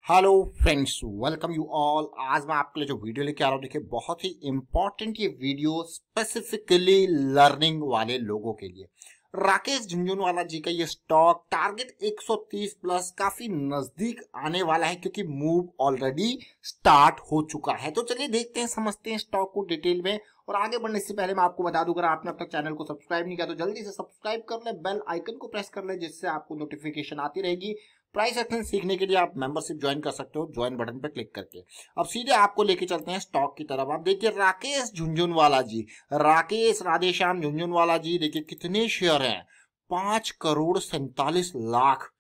Hello friends, welcome you all. आज मैं आपके लिए जो वीडियो लेके आ रहा हूँ, देखिए बहुत ही इंपॉर्टेंट ये वीडियो स्पेसिफिकली लर्निंग वाले लोगों के लिए। राकेश झुनझुनवाला जी का ये स्टॉक टारगेट 130 प्लस काफी नजदीक आने वाला है, क्योंकि मूव ऑलरेडी स्टार्ट हो चुका है। तो चलिए देखते हैं, समझते हैं स्टॉक को डिटेल में। और आगे बढ़ने से पहले मैं आपको बता दूं, अगर आपने अब तक चैनल को सब्सक्राइब नहीं किया तो जल्दी से सब्सक्राइब कर ले, बेल आइकन को प्रेस कर ले, जिससे आपको नोटिफिकेशन आती रहेगी। प्राइस एक्शन सीखने के लिए आप मेंबरशिप ज्वाइन कर सकते हो, ज्वाइन बटन पर क्लिक करके। अब सीधे आपको लेके चलते हैं स्टॉक की तरफ। आप देखिए राकेश झुनझुनवाला जी, राकेश राधेश्याम झुनझुनवाला जी, देखिए कितने शेयर हैं, 5 करोड़ 47 लाख।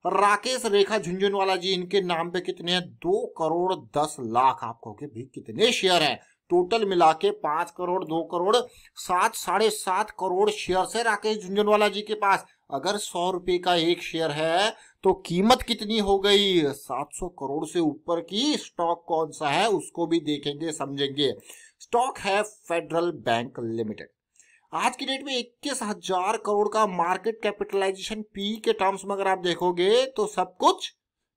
राकेश रेखा झुनझुनवाला जी, इनके नाम पे कितने हैं, 2 करोड़ 10 लाख। आप कहोगे भाई कितने शेयर हैं, टोटल मिला के 5 करोड़ 2 करोड़ 7 7.5 करोड़ शेयर है राकेश झुनझुनवाला जी के पास। अगर 100 रुपए का एक शेयर है तो कीमत कितनी हो गई, 700 करोड़ से ऊपर की। स्टॉक कौन सा है उसको भी देखेंगे, समझेंगे। स्टॉक है फेडरल बैंक लिमिटेड। आज की डेट में 21,000 करोड़ का मार्केट कैपिटलाइजेशन, पी के टर्म्स में अगर आप देखोगे तो सब कुछ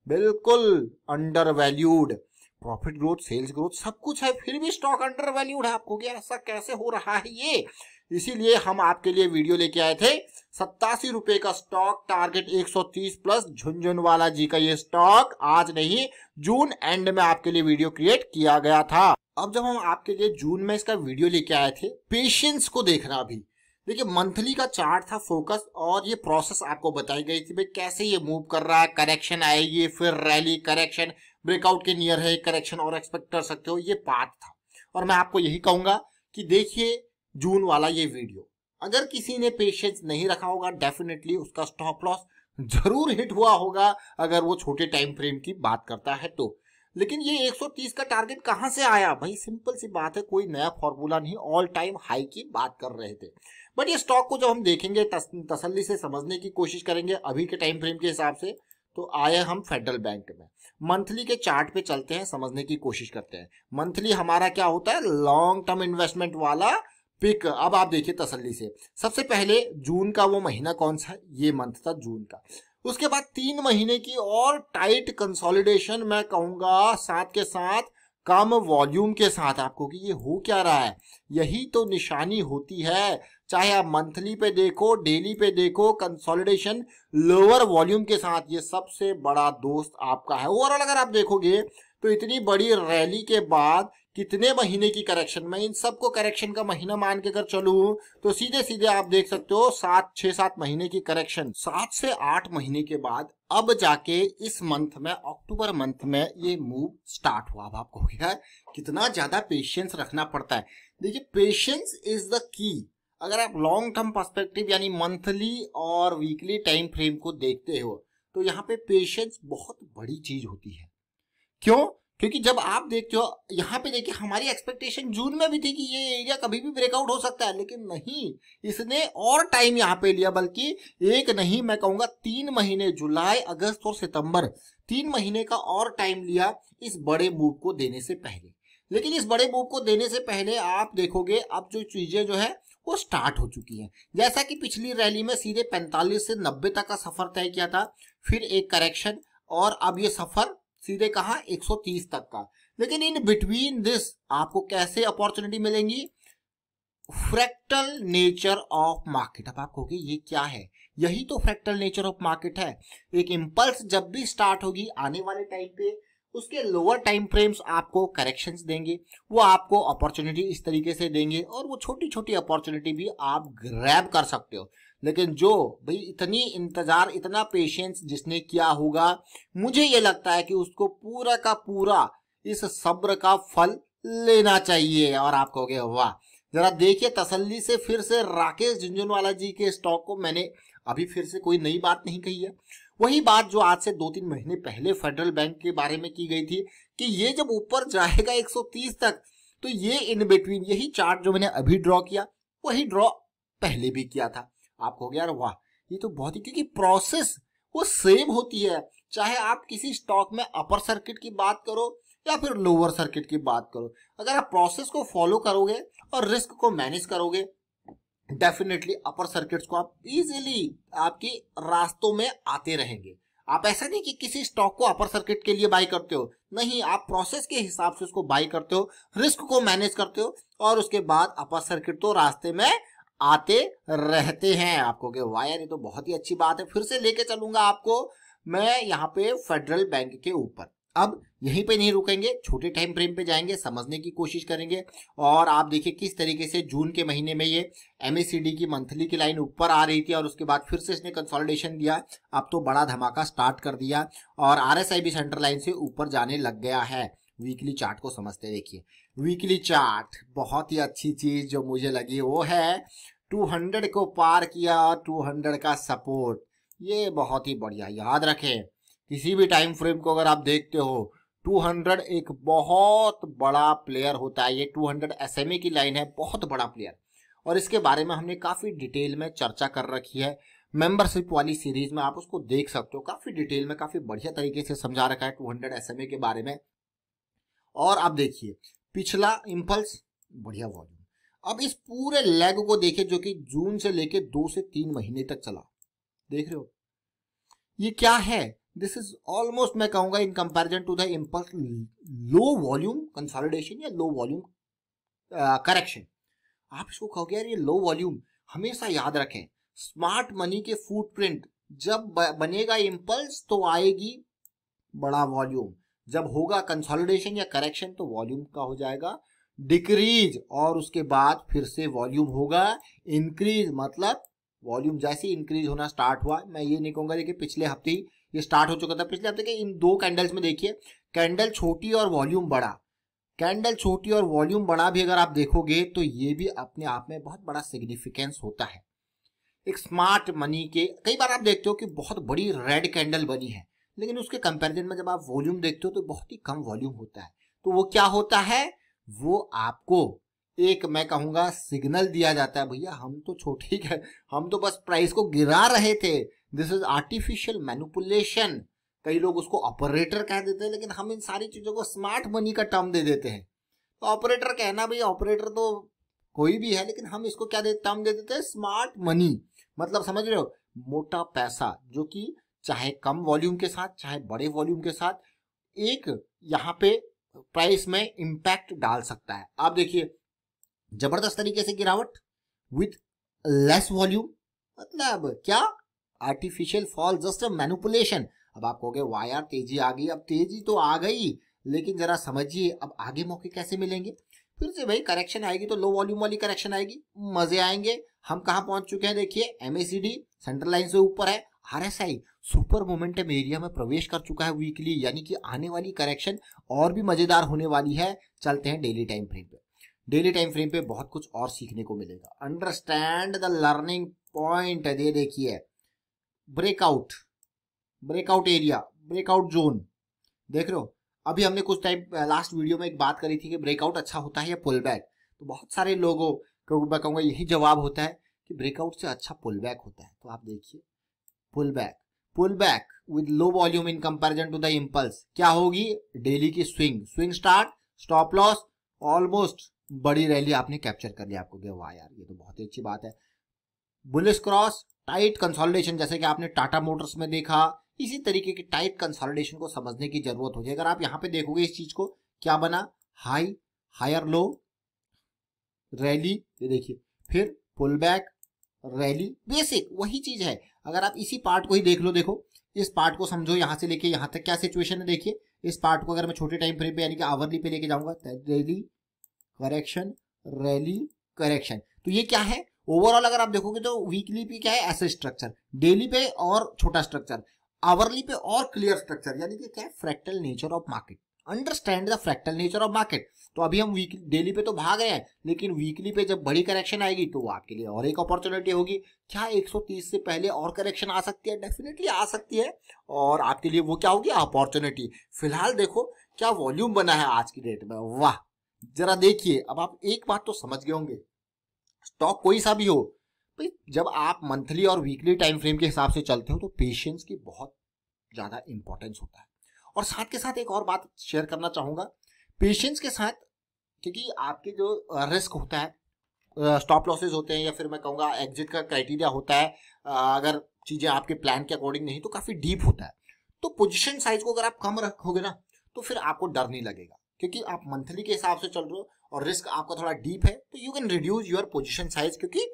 बिल्कुल undervalued. Profit growth, sales growth सब कुछ है, फिर भी स्टॉक अंडर वैल्यूड है। आपको क्या ऐसा कैसे हो रहा है ये? इसीलिए हम आपके लिए वीडियो लेके आए थे। 87 रुपए का स्टॉक, टारगेट 130 प्लस। झुनझुनवाला जी का ये स्टॉक आज नहीं, जून एंड में आपके लिए वीडियो क्रिएट किया गया था। अब जब हम आपके लिए जून में इसका वीडियो लेके आए थे, पेशेंस को देखना। अभी देखिए मंथली का चार्ट था फोकस, और ये प्रोसेस आपको बताई गई थी भाई कैसे ये मूव कर रहा है। करेक्शन आएगी, फिर रैली, करेक्शन, ब्रेकआउट के नियर है करेक्शन और एक्सपेक्ट कर सकते हो, ये पार्ट था। और मैं आपको यही कहूंगा कि देखिए जून वाला ये वीडियो, अगर किसी ने पेशेंस नहीं रखा होगा, डेफिनेटली उसका स्टॉप लॉस जरूर हिट हुआ होगा, अगर वो छोटे टाइम फ्रेम की बात करता है तो। लेकिन ये 130 का टारगेट कहां से आया भाई? सिंपल सी बात है, कोई नया फॉर्मूला नहीं, ऑल टाइम हाई की बात कर रहे थे। बट ये स्टॉक को जब हम देखेंगे, तसल्ली से समझने की कोशिश करेंगे अभी के टाइम फ्रेम के हिसाब से, तो आए हम फेडरल बैंक में। मंथली के चार्ट पे चलते हैं, समझने की कोशिश करते हैं। मंथली हमारा क्या होता है, लॉन्ग टर्म इन्वेस्टमेंट वाला पिक। अब आप देखिए तसल्ली से, सबसे पहले जून का वो महीना कौन सा, ये मंथ था जून का। उसके बाद 3 महीने की और टाइट कंसोलिडेशन, मैं कहूंगा साथ के साथ कम वॉल्यूम के साथ। आपको कि ये हो क्या रहा है, यही तो निशानी होती है। चाहे आप मंथली पे देखो, डेली पे देखो, कंसोलिडेशन लोअर वॉल्यूम के साथ, ये सबसे बड़ा दोस्त आपका है। ओवरऑल अगर आप देखोगे तो इतनी बड़ी रैली के बाद कितने महीने की करेक्शन, में इन सबको करेक्शन का महीना मान के अगर चलूं तो सीधे सीधे आप देख सकते हो 6-7 महीने की करेक्शन। 7 से 8 महीने के बाद अब जाके इस मंथ में, अक्टूबर मंथ में ये मूव स्टार्ट हुआ। अब आपको कितना ज्यादा पेशेंस रखना पड़ता है। देखिए पेशेंस इज द की। अगर आप लॉन्ग टर्म पर्सपेक्टिव यानी मंथली और वीकली टाइम फ्रेम को देखते हो तो यहाँ पे पेशेंस बहुत बड़ी चीज होती है। क्यों? क्योंकि जब आप देखते हो, यहाँ पे देखिए हमारी एक्सपेक्टेशन जून में भी थी कि ये एरिया कभी भी ब्रेकआउट हो सकता है, लेकिन नहीं, इसने और टाइम यहाँ पे लिया। बल्कि एक नहीं, मैं कहूंगा 3 महीने, जुलाई, अगस्त और सितंबर, 3 महीने का और टाइम लिया इस बड़े मूव को देने से पहले। लेकिन इस बड़े मूव को देने से पहले आप देखोगे अब जो चीजें जो है वो स्टार्ट हो चुकी हैं। जैसा कि पिछली रैली में सीधे 45 से 90 तक का सफर तय किया था, फिर एक करेक्शन, और अब ये सफर सीधे कहा 130 तक का। लेकिन इन बिटवीन दिस आपको कैसे अपॉर्चुनिटी मिलेंगी? Fractal nature of market. अब आप कहोगे ये क्या है? यही तो फ्रैक्टल नेचर ऑफ मार्केट है। एक इंपल्स जब भी स्टार्ट होगी आने वाले टाइम पे, उसके लोअर टाइम फ्रेम्स आपको करेक्शंस देंगे, वो आपको अपॉर्चुनिटी इस तरीके से देंगे, और वो छोटी छोटी अपॉर्चुनिटी भी आप ग्रैब कर सकते हो। लेकिन जो भाई इतनी इंतजार, इतना पेशेंस जिसने किया होगा, मुझे ये लगता है कि उसको पूरा का पूरा इस सब्र का फल लेना चाहिए। और आप कहोगे वाह, जरा देखिए तसल्ली से फिर से राकेश झुनझुनवाला जी के स्टॉक को। मैंने अभी फिर से कोई नई बात नहीं कही है, वही बात जो आज से 2-3 महीने पहले फेडरल बैंक के बारे में की गई थी कि ये जब ऊपर जाएगा 130 तक, तो ये इन बिटवीन, यही चार्ट जो मैंने अभी ड्रॉ किया वही ड्रॉ पहले भी किया था। आप कहोगे यार वाह, ये तो बहुत ही, क्योंकि प्रोसेस वो सेम होती है। चाहे आप किसी स्टॉक में अपर सर्किट की बात करो या फिर लोअर सर्किट की बात करो, अगर आप प्रोसेस को फॉलो करोगे और रिस्क को मैनेज करोगे, डेफिनेटली अपर सर्किट्स को आप इजीली आपके रास्तों में आते रहेंगे। आप ऐसा नहीं कि किसी स्टॉक को अपर सर्किट के लिए बाई करते हो, नहीं, आप प्रोसेस के हिसाब से उसको बाई करते हो, रिस्क को मैनेज करते हो, और उसके बाद अपर सर्किट तो रास्ते में आते रहते हैं। आपको कि वाह यार, ये तो बहुत ही अच्छी बात है। फिर से लेके चलूंगा आपको मैं यहाँ पे फेडरल बैंक के ऊपर। अब यहीं पे नहीं रुकेंगे, छोटे टाइम फ्रेम पे जाएंगे, समझने की कोशिश करेंगे। और आप देखिए किस तरीके से जून के महीने में ये एमएसीडी की मंथली की लाइन ऊपर आ रही थी और उसके बाद फिर से इसने कंसोलिडेशन दिया, अब तो बड़ा धमाका स्टार्ट कर दिया और आरएसआई भी सेंटर लाइन से ऊपर जाने लग गया है। वीकली चार्ट को समझते देखिए, वीकली चार्ट बहुत ही अच्छी चीज जो मुझे लगी वो है 200 को पार किया, 200 का सपोर्ट, ये बहुत ही बढ़िया। याद रखें किसी भी टाइम फ्रेम को अगर आप देखते हो 200 एक बहुत बड़ा प्लेयर होता है। ये 200 एसएमए की लाइन है, बहुत बड़ा प्लेयर, और इसके बारे में हमने काफी डिटेल में चर्चा कर रखी है मेंबरशिप वाली सीरीज में, आप उसको देख सकते हो। काफी डिटेल में काफी बढ़िया तरीके से समझा रखा है 200 एसएमए के बारे में। और आप देखिए पिछला इंपल्स, बढ़िया वॉल्यूम। अब इस पूरे लेग को देखिए जो कि जून से लेके 2 से 3 महीने तक चला, देख रहे हो ये क्या है। दिस इज ऑलमोस्ट मैं कहूंगा in comparison to the impulse low volume consolidation या लो वॉल्यूम करेक्शन। आप इसको कहोगे यार ये लो वॉल्यूम, हमेशा याद रखें स्मार्ट मनी के फुटप्रिंट, जब बनेगा इंपल्स तो आएगी बड़ा वॉल्यूम, जब होगा कंसोलिडेशन या करेक्शन तो वॉल्यूम का हो जाएगा डिक्रीज, और उसके बाद फिर से वॉल्यूम होगा इंक्रीज। मतलब वॉल्यूम जैसे इंक्रीज होना स्टार्ट हुआ, मैं ये नहीं कहूंगा देखिए पिछले हफ्ते ही ये स्टार्ट हो चुका था, पिछले हफ्ते के इन 2 कैंडल्स में देखिए कैंडल छोटी और वॉल्यूम बड़ा, कैंडल छोटी और वॉल्यूम बड़ा भी अगर आप देखोगे तो ये भी अपने आप में बहुत बड़ा सिग्निफिकेंस होता है एक स्मार्ट मनी के। कई बार आप देखते हो कि बहुत बड़ी रेड कैंडल बनी है, लेकिन उसके कंपैरिजन में जब आप वॉल्यूम देखते हो तो बहुत ही कम वॉल्यूम होता है। तो वो क्या होता है, वो आपको एक मैं कहूंगा सिग्नल दिया जाता है, भैया हम तो छोटे ही, हम तो बस प्राइस को गिरा रहे थे। This is artificial manipulation. कई लोग उसको ऑपरेटर कह देते हैं, लेकिन हम इन सारी चीजों को स्मार्ट मनी का टर्म दे देते हैं। तो ऑपरेटर कहना, भैया ऑपरेटर तो कोई भी है, लेकिन हम इसको क्या टर्म दे देते हैं, स्मार्ट मनी। मतलब समझ रहे हो, मोटा पैसा जो कि चाहे कम वॉल्यूम के साथ चाहे बड़े वॉल्यूम के साथ एक यहाँ पे प्राइस में इंपैक्ट डाल सकता है। आप देखिए जबरदस्त तरीके से गिरावट विथ लेस वॉल्यूम, मतलब क्या, artificial fall, just a manipulation. अब आप कहोगे वाह यार तेजी आ गई, अब तेजी तो आ गई, लेकिन जरा समझिए अब आगे मौके कैसे मिलेंगे। फिर से भाई करेक्शन आएगी तो लो वॉल्यूम वाली करेक्शन आएगी, मजे आएंगे। हम कहां पहुंच चुके हैं देखिए, एमएसीडी सेंट्रल लाइन से ऊपर है, आरएसआई सुपर मोमेंटम एरिया में प्रवेश कर चुका है वीकली, यानी कि आने वाली करेक्शन और भी मजेदार होने वाली है। चलते हैं डेली टाइम फ्रेम पे। डेली टाइम फ्रेम पे बहुत कुछ और सीखने को मिलेगा। Understand the learning point. ये देखिए breakout, breakout area, breakout zone, देख रहे हो। अभी हमने कुछ टाइम लास्ट वीडियो में एक बात करी थी कि ब्रेकआउट अच्छा होता है या पुल बैक, तो बहुत सारे लोगों को मैं कहूंगा यही जवाब होता है कि ब्रेकआउट से अच्छा पुल बैक होता है। तो आप देखिए pull back with low volume in comparison to the impulse क्या होगी, डेली की swing, swing start, stop loss, almost बड़ी रैली आपने कैप्चर कर लिया। आपको क्या वाह यार ये तो बहुत ही अच्छी बात है। बुलिश क्रॉस, टाइट कंसोलिडेशन, जैसे कि आपने टाटा मोटर्स में देखा, इसी तरीके की टाइट कंसोलिडेशन को समझने की जरूरत होगी। अगर आप यहाँ पे देखोगे इस चीज को, क्या बना, हाई, हायर लो, रैली, ये देखिए, फिर पुल बैक, रैली, बेसिक वही चीज है। अगर आप इसी पार्ट को ही देख लो, देखो इस पार्ट को समझो, यहां से लेके यहां तक क्या सिचुएशन है। देखिए इस पार्ट को अगर मैं छोटे टाइम फ्रेम पे यानी कि आवरली पे लेके जाऊंगा, रैली करेक्शन, रैली करेक्शन, तो ये क्या है ओवरऑल। अगर आप देखोगे तो वीकली पे क्या है, ऐसे स्ट्रक्चर, डेली पे और छोटा स्ट्रक्चर, आवरली पे और क्लियर स्ट्रक्चर, यानी कि क्या है, fractal nature of market. Understand the fractal nature of market. तो अभी हम वीकली डेली पे तो भाग रहे हैं, लेकिन वीकली पे जब बड़ी करेक्शन आएगी तो वो आपके लिए और एक अपॉर्चुनिटी होगी। क्या 130 से पहले और करेक्शन आ सकती है? डेफिनेटली आ सकती है, और आपके लिए वो क्या होगी, अपॉर्चुनिटी। फिलहाल देखो क्या वॉल्यूम बना है आज की डेट में, वाह। जरा देखिए, अब आप एक बात तो समझ गए होंगे, स्टॉक कोई सा भी हो भाई, जब आप मंथली और वीकली टाइम फ्रेम के हिसाब से चलते हो तो पेशेंस की बहुत ज्यादा इंपॉर्टेंस होता है। और साथ के साथ एक और बात शेयर करना चाहूंगा पेशेंस के साथ, क्योंकि आपके जो रिस्क होता है, स्टॉप लॉसेस होते हैं, या फिर मैं कहूँगा एग्जिट का क्राइटेरिया होता है, अगर चीजें आपके प्लान के अकॉर्डिंग नहीं तो काफी डीप होता है। तो पोजीशन साइज को अगर आप कम रखोगे ना तो फिर आपको डर नहीं लगेगा, क्योंकि आप मंथली के हिसाब से चल रहे हो और रिस्क आपका थोड़ा डीप है, तो you can reduce your position size, क्योंकि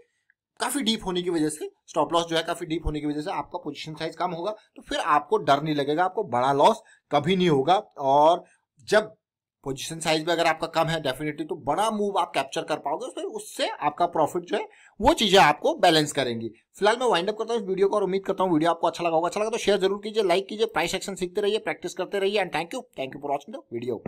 काफी डीप होने की वजह से स्टॉप लॉस जो है काफी डीप होने की वजह से आपका पोजीशन साइज कम होगा, तो फिर आपको डर नहीं लगेगा, आपको बड़ा लॉस कभी नहीं होगा। और जब पोजीशन साइज भी अगर आपका कम है डेफिनेटली तो बड़ा मूव आप कैप्चर कर पाओगे, फिर उससे आपका प्रॉफिट जो है वो चीजें आपको बैलेंस करेंगी। फिलहाल मैं वाइंड अप करता हूँ इस वीडियो को और उम्मीद करता हूँ वीडियो आपको अच्छा लगा होगा। अच्छा लगा तो शेयर जरूर कीजिए, लाइक कीजिए, प्राइस एक्शन सीखते रहिए, प्रैक्टिस करते रहिए and thank you for watching the video.